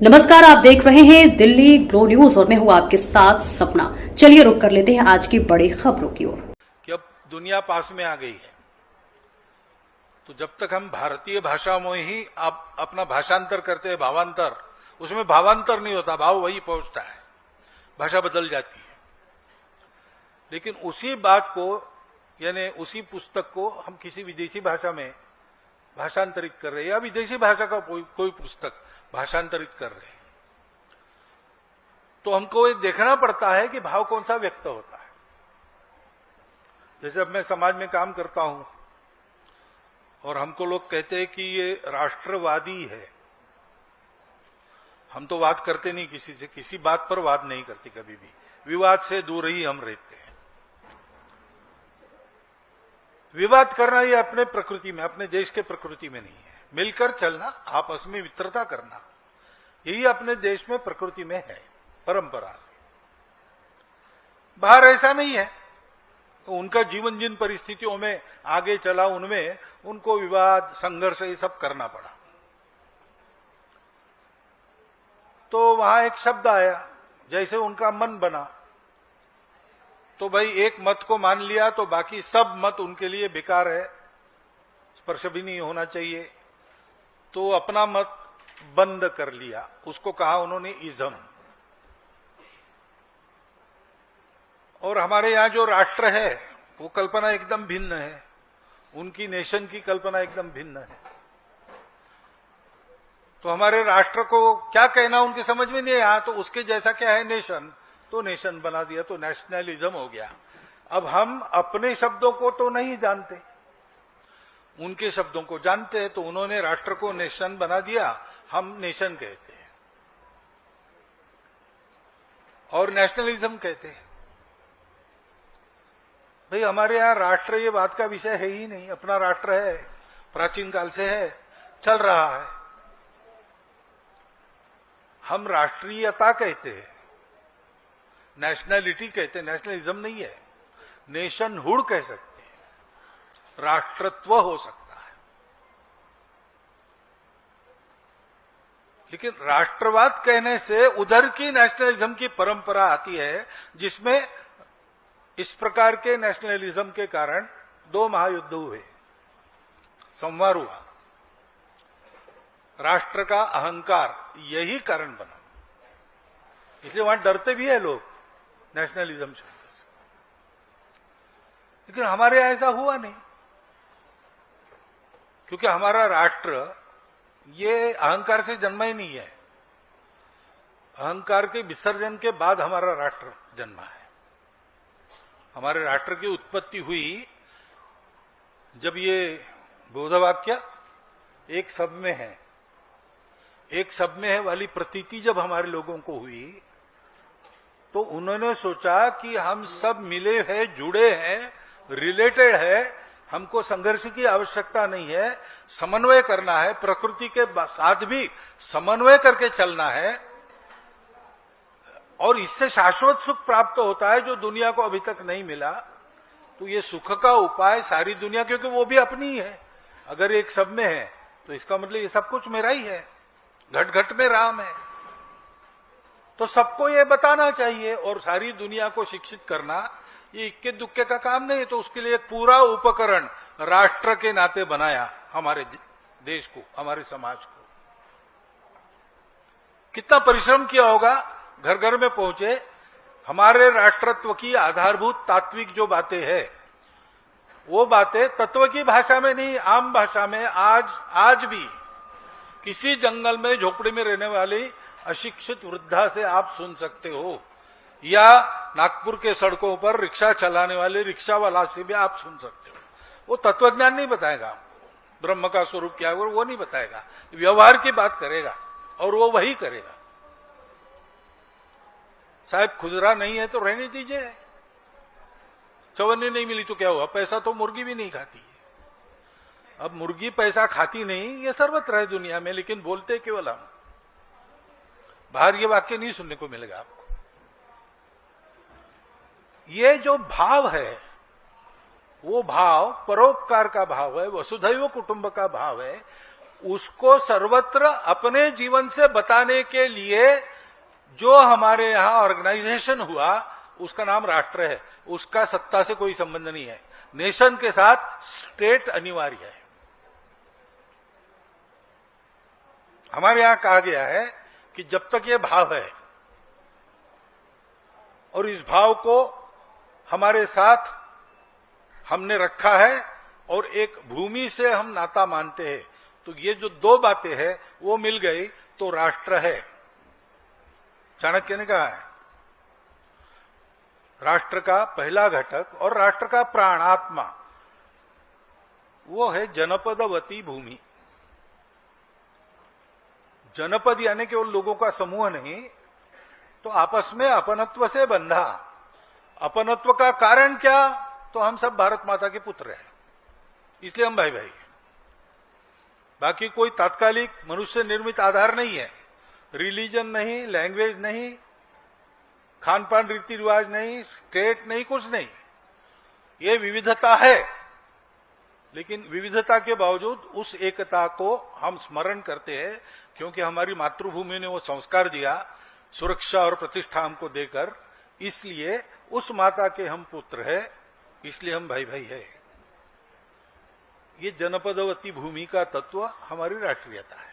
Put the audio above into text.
नमस्कार, आप देख रहे हैं दिल्ली ग्लो न्यूज और मैं हूं आपके साथ सपना। चलिए रुक कर लेते हैं आज की बड़ी खबरों की ओर। कि अब दुनिया पास में आ गई है, तो जब तक हम भारतीय भाषा में ही आप अपना भाषांतर करते हैं, भावांतर, उसमें भावांतर नहीं होता, भाव वही पहुंचता है, भाषा बदल जाती है। लेकिन उसी बात को, यानी उसी पुस्तक को हम किसी विदेशी भाषा में भाषांतरित कर रहे हैं, या विदेशी भाषा का कोई पुस्तक भाषांतरित कर रहे हैं, तो हमको ये देखना पड़ता है कि भाव कौन सा व्यक्त होता है। जैसे अब मैं समाज में काम करता हूं और हमको लोग कहते हैं कि ये राष्ट्रवादी है। हम तो वाद करते नहीं किसी से, किसी बात पर वाद नहीं करते, कभी भी विवाद से दूर ही हम रहते हैं। विवाद करना ये अपने प्रकृति में, अपने देश के प्रकृति में नहीं है। मिलकर चलना, आपस में मित्रता करना, यही अपने देश में प्रकृति में है, परंपरा से। बाहर ऐसा नहीं है। तो उनका जीवन जिन परिस्थितियों में आगे चला, उनमें उनको विवाद, संघर्ष ये सब करना पड़ा। तो वहां एक शब्द आया, जैसे उनका मन बना, तो भाई एक मत को मान लिया तो बाकी सब मत उनके लिए बेकार है, स्पर्श भी नहीं होना चाहिए, तो अपना मत बंद कर लिया। उसको कहा उन्होंने इज्म। और हमारे यहां जो राष्ट्र है वो कल्पना एकदम भिन्न है, उनकी नेशन की कल्पना एकदम भिन्न है। तो हमारे राष्ट्र को क्या कहना उनकी समझ में नहीं आया, तो उसके जैसा क्या है नेशन, तो नेशन बना दिया, तो नेशनलिज्म हो गया। अब हम अपने शब्दों को तो नहीं जानते, उनके शब्दों को जानते हैं, तो उन्होंने राष्ट्र को नेशन बना दिया, हम नेशन कहते हैं और नेशनलिज्म कहते हैं। भाई हमारे यहां राष्ट्र ये बात का विषय है ही नहीं। अपना राष्ट्र है, प्राचीन काल से है, चल रहा है। हम राष्ट्रीयता कहते हैं, नेशनलिटी कहते हैं, नेशनलिज्म नहीं है। नेशनहुड कह सकते हैं, राष्ट्रत्व हो सकता है। लेकिन राष्ट्रवाद कहने से उधर की नेशनलिज्म की परंपरा आती है, जिसमें इस प्रकार के नेशनलिज्म के कारण 2 महायुद्ध हुए, संवार हुआ। राष्ट्र का अहंकार यही कारण बना, इसलिए वहां डरते भी है लोग नेशनलिज्म शब्द से। लेकिन हमारे यहां ऐसा हुआ नहीं, क्योंकि हमारा राष्ट्र ये अहंकार से जन्मा ही नहीं है। अहंकार के विसर्जन के बाद हमारा राष्ट्र जन्मा है। हमारे राष्ट्र की उत्पत्ति हुई जब ये बोधवाक्य एक सब में है, एक सब में है वाली प्रतीति जब हमारे लोगों को हुई, तो उन्होंने सोचा कि हम सब मिले हैं, जुड़े हैं, रिलेटेड है, हमको संघर्ष की आवश्यकता नहीं है, समन्वय करना है, प्रकृति के साथ भी समन्वय करके चलना है, और इससे शाश्वत सुख प्राप्त होता है जो दुनिया को अभी तक नहीं मिला। तो ये सुख का उपाय सारी दुनिया, क्योंकि वो भी अपनी है। अगर एक सब में है तो इसका मतलब ये सब कुछ मेरा ही है, घट घट में राम है। तो सबको ये बताना चाहिए और सारी दुनिया को शिक्षित करना ये इक्के दुक्के का काम नहीं है। तो उसके लिए एक पूरा उपकरण राष्ट्र के नाते बनाया, हमारे देश को, हमारे समाज को। कितना परिश्रम किया होगा, घर घर में पहुंचे। हमारे राष्ट्रत्व की आधारभूत तात्विक जो बातें हैं, वो बातें तत्व की भाषा में नहीं, आम भाषा में आज भी किसी जंगल में झोपड़ी में रहने वाली अशिक्षित वृद्धा से आप सुन सकते हो, या नागपुर के सड़कों पर रिक्शा चलाने वाले रिक्शा वाला से भी आप सुन सकते हो। वो तत्वज्ञान नहीं बताएगा, ब्रह्म का स्वरूप क्या है वो नहीं बताएगा, व्यवहार की बात करेगा और वो वही करेगा। साहब खुदरा नहीं है तो रहने दीजिए, चवन्नी नहीं मिली तो क्या हुआ, पैसा तो मुर्गी भी नहीं खाती है। अब मुर्गी पैसा खाती नहीं, ये सर्वत्र है दुनिया में, लेकिन बोलते केवल हम। बाहर ये वाक्य नहीं सुनने को मिलेगा आपको। ये जो भाव है, वो भाव परोपकार का भाव है, वसुधैव कुटुंब का भाव है। उसको सर्वत्र अपने जीवन से बताने के लिए जो हमारे यहां ऑर्गेनाइजेशन हुआ उसका नाम राष्ट्र है। उसका सत्ता से कोई संबंध नहीं है। नेशन के साथ स्टेट अनिवार्य है। हमारे यहां कहा गया है कि जब तक ये भाव है और इस भाव को हमारे साथ हमने रखा है और एक भूमि से हम नाता मानते हैं, तो ये जो दो बातें हैं वो मिल गई तो राष्ट्र है। चाणक्य ने कहा है राष्ट्र का पहला घटक और राष्ट्र का प्राण आत्मा वो है जनपदवती भूमि। जनपद यानी केवल लोगों का समूह नहीं, तो आपस में अपनत्व से बंधा। अपनत्व का कारण क्या? तो हम सब भारत माता के पुत्र हैं, इसलिए हम भाई भाई हैं। बाकी कोई तात्कालिक मनुष्य निर्मित आधार नहीं है। रिलीजन नहीं, लैंग्वेज नहीं, खान पान रीति रिवाज नहीं, स्टेट नहीं, कुछ नहीं। ये विविधता है, लेकिन विविधता के बावजूद उस एकता को हम स्मरण करते हैं, क्योंकि हमारी मातृभूमि ने वो संस्कार दिया, सुरक्षा और प्रतिष्ठा हमको देकर। इसलिए उस माता के हम पुत्र हैं, इसलिए हम भाई भाई है। ये जनपदवती भूमि का तत्व हमारी राष्ट्रीयता है।